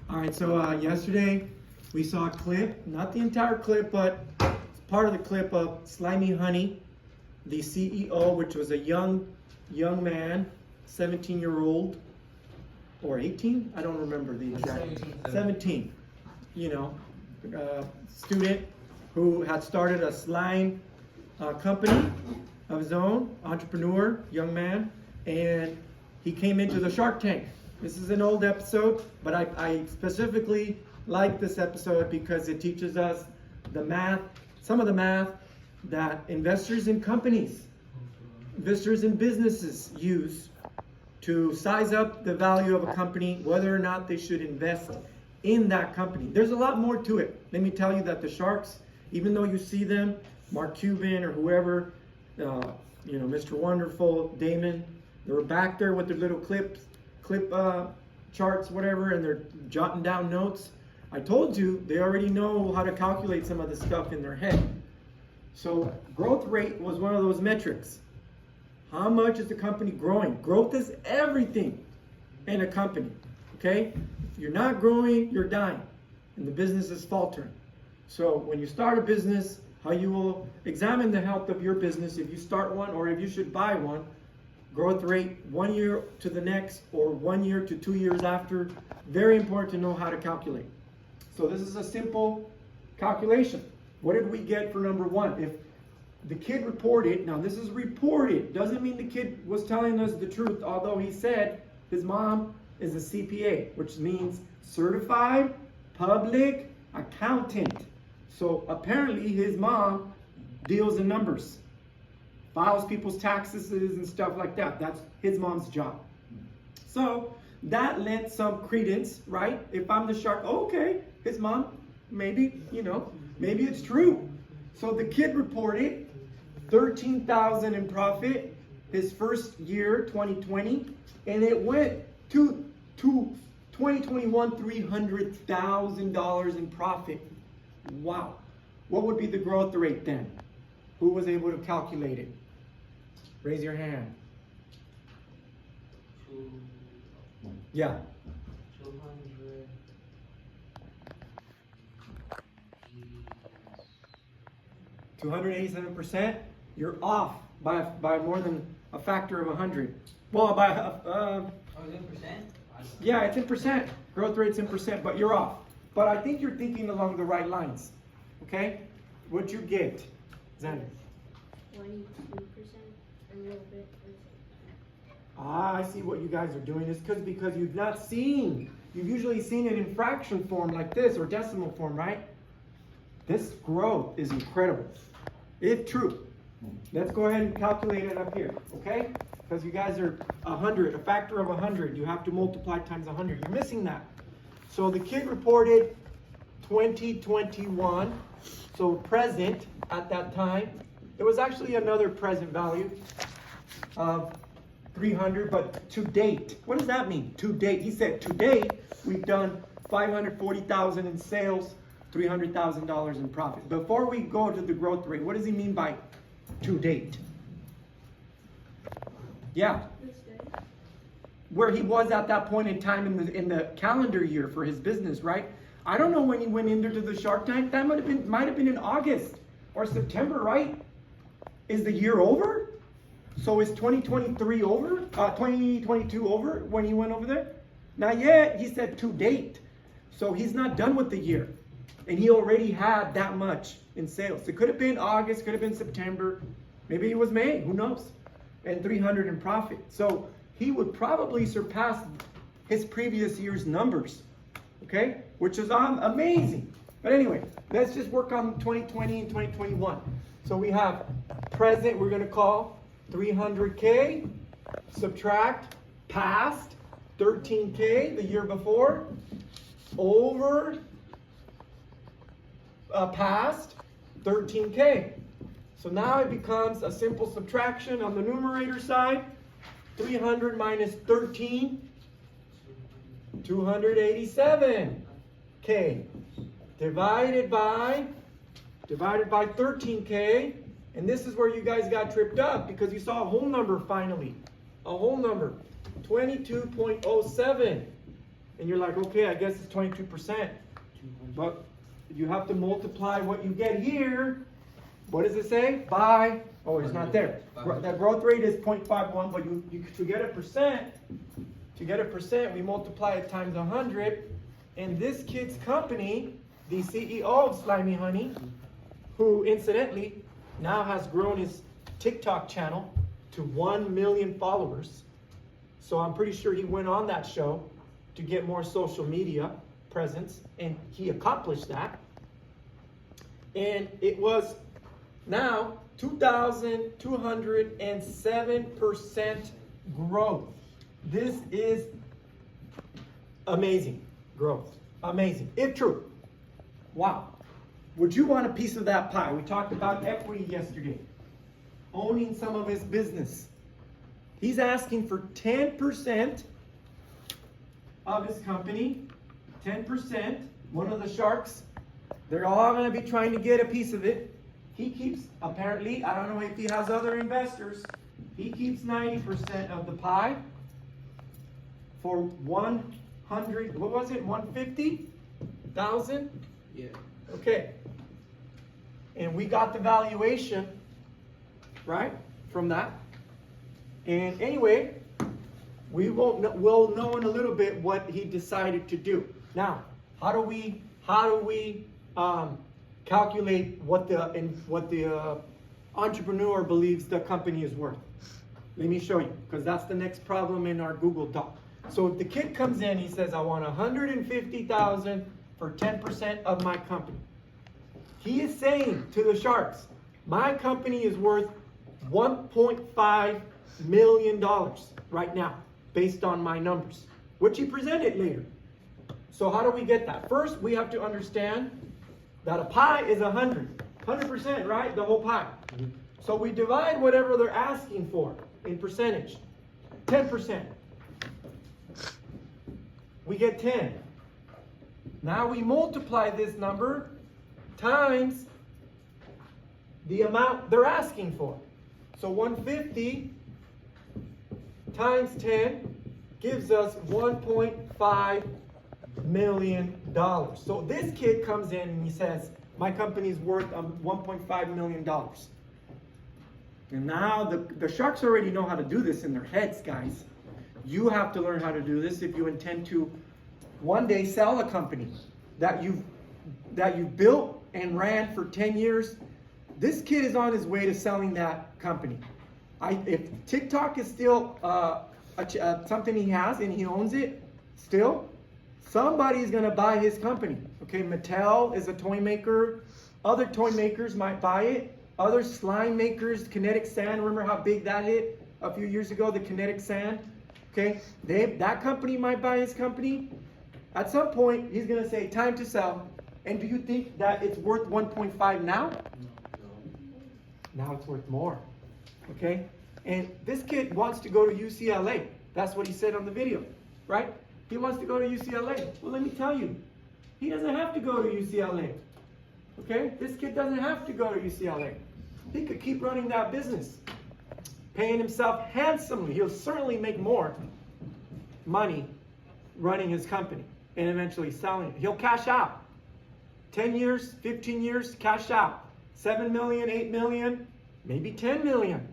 All right, so yesterday we saw a clip, not the entire clip, but part of the clip of Slimey Honey, the CEO, which was a young man, 17-year-old, or 18? I don't remember the exact. 17, student who had started a slime company of his own, entrepreneur, young man, and he came into the Shark Tank. This is an old episode, but I specifically like this episode because it teaches us the math, some of the math that investors in companies, investors in businesses use to size up the value of a company, whether or not they should invest in that company. There's a lot more to it. Let me tell you that the Sharks, even though you see them, Mark Cuban or whoever, Mr. Wonderful, Damon, they were back there with their little clip charts, whatever, and they're jotting down notes. I told you they already know how to calculate some of the stuff in their head. So growth rate was one of those metrics. How much is the company growing? Growth is everything in a company, okay? If you're not growing, you're dying, and the business is faltering. So when you start a business, how you will examine the health of your business, if you start one or if you should buy one, growth rate 1 year to the next or 1 year to 2 years after, very important to know how to calculate. So this is a simple calculation. What did we get for number one? If the kid reported, now this is reported, doesn't mean the kid was telling us the truth, although he said his mom is a CPA, which means certified public accountant. So apparently his mom deals in numbers, files people's taxes and stuff like that. That's his mom's job. So that lent some credence, right? If I'm the shark, okay, his mom, maybe it's true. So the kid reported $13,000 in profit his first year, 2020, and it went to 2021, $300,000 in profit. Wow. What would be the growth rate then? Who was able to calculate it? Raise your hand. Yeah. 287%. You're off by more than a factor of 100. Well, by is it percent? Yeah, it's in percent. Growth rate's in percent, but you're off. But I think you're thinking along the right lines. Okay? What'd you get, Xander? 22%, a little bit. I see what you guys are doing. It's because you've not seen. You've usually seen it in fraction form like this or decimal form, right? This growth is incredible. If true. Let's go ahead and calculate it up here, okay? Because you guys are 100, a factor of 100. You have to multiply times 100. You're missing that. So the kid reported 2021, so present at that time. There was actually another present value of 300, but to date. What does that mean? To date. He said to date, we've done 540,000 in sales, $300,000 in profit. Before we go to the growth rate, what does he mean by to date? Yeah. Where he was at that point in time in the calendar year for his business, right? I don't know when he went into the Shark Tank. That might have been in August or September, right? Is the year over? So is 2023 over? 2022 over when he went over there? Not yet. He said to date. So he's not done with the year. And he already had that much in sales. It could have been August, could have been September. Maybe it was May, who knows? And 300 in profit. So he would probably surpass his previous year's numbers. Okay? Which is amazing. But anyway, let's just work on 2020 and 2021. So we have present, we're going to call 300K, subtract past 13K the year before, over past 13K. So now it becomes a simple subtraction on the numerator side. 300 minus 13, 287K. Divided by 13K. And this is where you guys got tripped up because you saw a whole number finally. A whole number. 22.07. And you're like, okay, I guess it's 22%. But you have to multiply what you get here. What does it say? By, oh, it's not there. That growth rate is 0.51, but to get a percent, we multiply it times 100. And this kid's company, the CEO of Slimey Honey, who incidentally now has grown his TikTok channel to 1 million followers. So I'm pretty sure he went on that show to get more social media presence, and he accomplished that. And it was now 2,207% growth. This is amazing growth. Amazing, if true. Wow. Would you want a piece of that pie? We talked about equity yesterday. Owning some of his business. He's asking for 10% of his company. 10%. One of the sharks. They're all going to be trying to get a piece of it. He keeps, apparently, I don't know if he has other investors, he keeps 90% of the pie for 100, what was it, 150,000? Yeah. Okay. And we got the valuation, right, from that. And anyway, we'll know in a little bit what he decided to do. Now, how do we calculate what the entrepreneur believes the company is worth? Let me show you, because that's the next problem in our Google Doc. So if the kid comes in, he says, I want 150,000 for 10% of my company. He is saying to the sharks, my company is worth $1.5 million right now, based on my numbers, which he presented later. So how do we get that? First, we have to understand that a pie is 100%, right? The whole pie. So we divide whatever they're asking for in percentage. 10%. We get 10. Now we multiply this number times the amount they're asking for. So 150 times 10 gives us $1.5 million. So this kid comes in and he says, my company's worth $1.5 million. And now the sharks already know how to do this in their heads, guys. You have to learn how to do this if you intend to one day sell a company that you've built and ran for 10 years. This kid is on his way to selling that company. If TikTok is still something he has and he owns it still, somebody's going to buy his company. Okay, Mattel is a toy maker. Other toy makers might buy it. Other slime makers, Kinetic Sand, remember how big that hit a few years ago, the Kinetic Sand? Okay, that company might buy his company. At some point, he's going to say, time to sell. And do you think that it's worth 1.5 now? No. Now it's worth more. Okay? And this kid wants to go to UCLA. That's what he said on the video, right? He wants to go to UCLA. Well, let me tell you, he doesn't have to go to UCLA. Okay? This kid doesn't have to go to UCLA. He could keep running that business, paying himself handsomely. He'll certainly make more money running his company and eventually selling it. He'll cash out. 10 years, 15 years, cash out. 7 million, 8 million, maybe 10 million.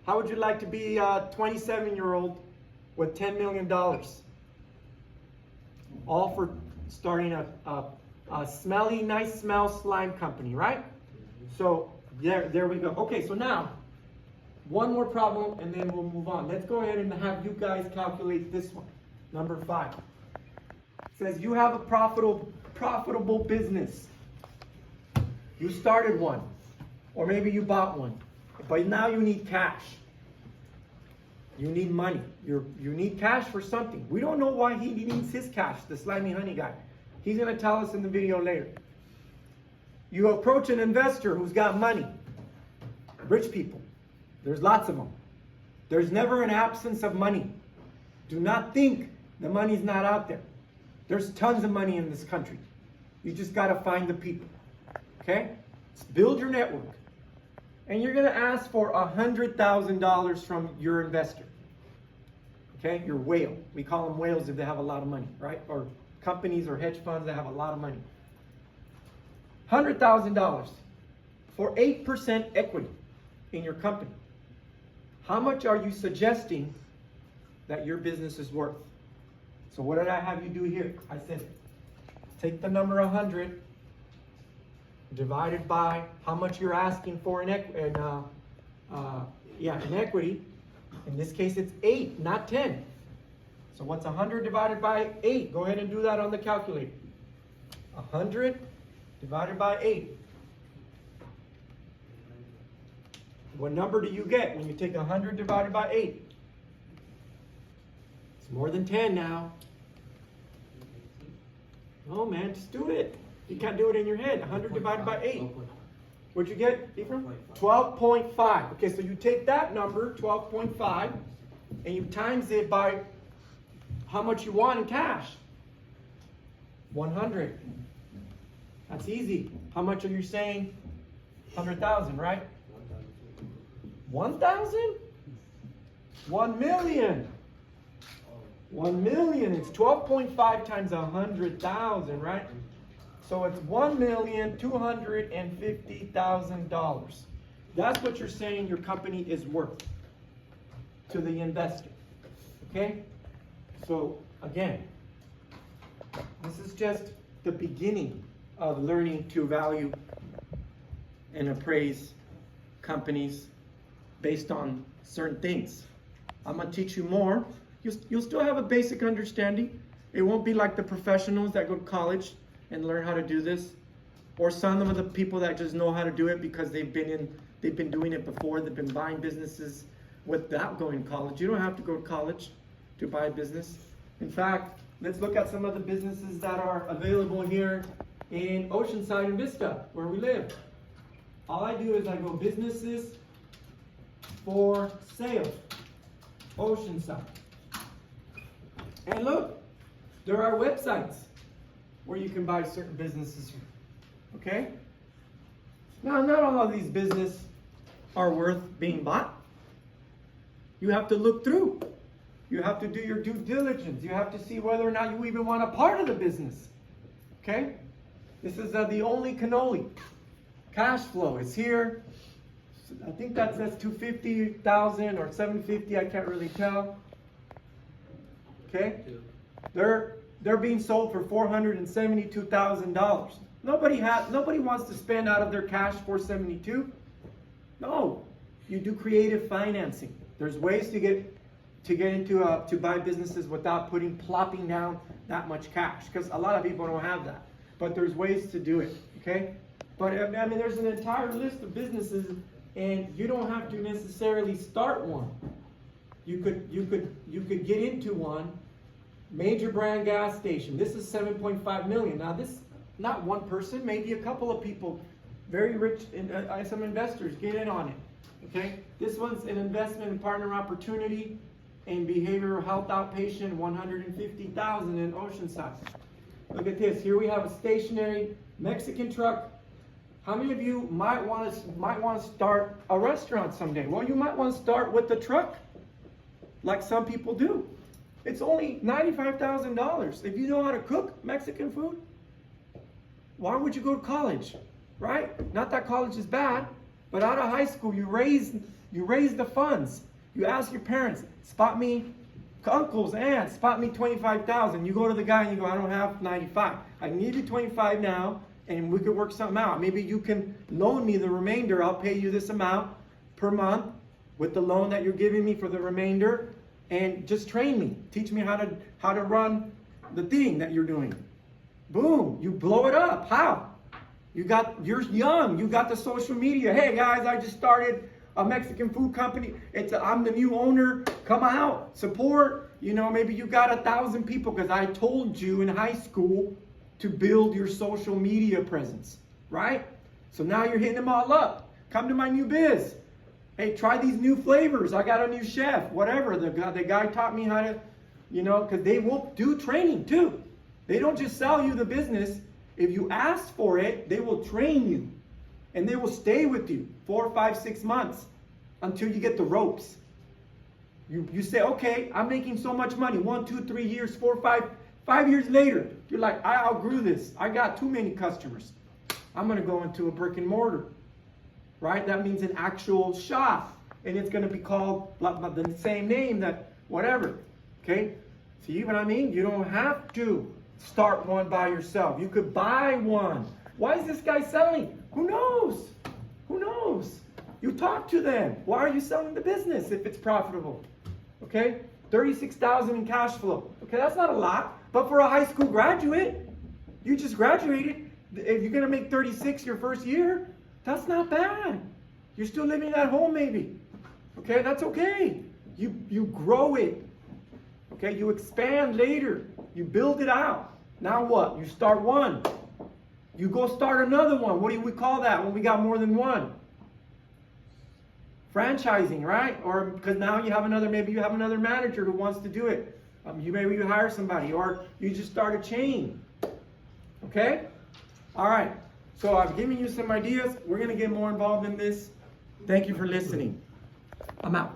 How would you like to be a 27-year-old with $10 million? All for starting a smelly, nice smell slime company, right? So there we go. Okay, so now, one more problem and then we'll move on. Let's go ahead and have you guys calculate this one. Number 5. It says you have a profitable business. You started one, or maybe you bought one, but now you need cash. You need money. You need cash for something. We don't know why he needs his cash, the Slimey Honey guy. He's going to tell us in the video later. You approach an investor who's got money. Rich people. There's lots of them. There's never an absence of money. Do not think the money's not out there. There's tons of money in this country. You just got to find the people. Okay? Build your network. And you're going to ask for $100,000 from your investor. Okay, your whale. We call them whales if they have a lot of money, right? Or companies or hedge funds that have a lot of money. $100,000 for 8% equity in your company. How much are you suggesting that your business is worth? So what did I have you do here? I said, take the number 100 divided by how much you're asking for in equity. In this case, it's 8, not 10. So what's 100 divided by 8? Go ahead and do that on the calculator. 100 divided by 8. What number do you get when you take 100 divided by 8? It's more than 10 now. Oh man, just do it. You can't do it in your head. 100 divided by 8. What'd you get, Ephraim? 12.5. Okay, so you take that number, 12.5, and you times it by how much you want in cash. 100. That's easy. How much are you saying? 100,000, right? 1,000? 1 million. 1 million. It's 12.5 times 100,000, right? So it's $1,250,000. That's what you're saying your company is worth to the investor. Okay? So again, this is just the beginning of learning to value and appraise companies based on certain things. I'm going to teach you more. You'll still have a basic understanding. It won't be like the professionals that go to college and learn how to do this, or some of the people that just know how to do it because they've been doing it before. They've been buying businesses without going to college. You don't have to go to college to buy a business. In fact, let's look at some of the businesses that are available here in Oceanside and Vista, where we live. All I do is I go businesses for sale, Oceanside. And look, there are websites where you can buy certain businesses. Okay? Now, not all of these businesses are worth being bought. You have to look through. You have to do your due diligence. You have to see whether or not you even want a part of the business. Okay? This is the only cannoli. Cash flow is here. I think that says 250,000 or 750. I can't really tell. Okay? They're being sold for $472,000. Nobody wants to spend out of their cash $472,000. No, you do creative financing. There's ways to get into to buy businesses without plopping down that much cash, because a lot of people don't have that. But there's ways to do it. Okay, but I mean, there's an entire list of businesses, and you don't have to necessarily start one. You could get into one. Major brand gas station. This is 7.5 million. Now this, not one person, maybe a couple of people, very rich, some investors get in on it. Okay, this one's an investment and partner opportunity in behavioral health outpatient, 150,000 in Oceanside. Look at this. Here we have a stationary Mexican truck. How many of you might want to start a restaurant someday? Well, you might want to start with the truck, like some people do. It's only $95,000. If you know how to cook Mexican food, why would you go to college, right? Not that college is bad, but out of high school, you raise the funds. You ask your parents, spot me, uncles, aunts, spot me 25,000. You go to the guy and you go, I don't have 95. I can give you 25 now, and we could work something out. Maybe you can loan me the remainder. I'll pay you this amount per month with the loan that you're giving me for the remainder. And just train me. Teach me how to run the thing that you're doing. Boom, you blow it up. How? You're young. You got the social media. Hey guys, I just started a Mexican food company. I'm the new owner. Come out, support. You know, maybe you got 1,000 people because I told you in high school to build your social media presence, right? So now you're hitting them all up. Come to my new biz. Hey, try these new flavors. I got a new chef, whatever. The guy taught me how to, because they will do training too. They don't just sell you the business. If you ask for it, they will train you. And they will stay with you 4, 5, 6 months until you get the ropes. You say, okay, I'm making so much money. 1, 2, 3 years, 4, 5 years later, you're like, I outgrew this. I got too many customers. I'm going to go into a brick and mortar, right? That means an actual shop, and it's going to be called the same name, that whatever, okay? See what I mean? You don't have to start one by yourself. You could buy one. Why is this guy selling? Who knows? Who knows? You talk to them. Why are you selling the business if it's profitable? Okay? $36,000 in cash flow. Okay, that's not a lot. But for a high school graduate, you just graduated. If you're going to make 36 your first year, that's not bad. You're still living at home maybe. Okay, that's okay. You grow it. Okay, you expand later. You build it out. Now what? You start one. You go start another one. What do we call that when we got more than one? Franchising, right? Or because now you have maybe you have another manager who wants to do it. Maybe you hire somebody, or you just start a chain. Okay? All right. So I've given you some ideas. We're going to get more involved in this. Thank you for listening. I'm out.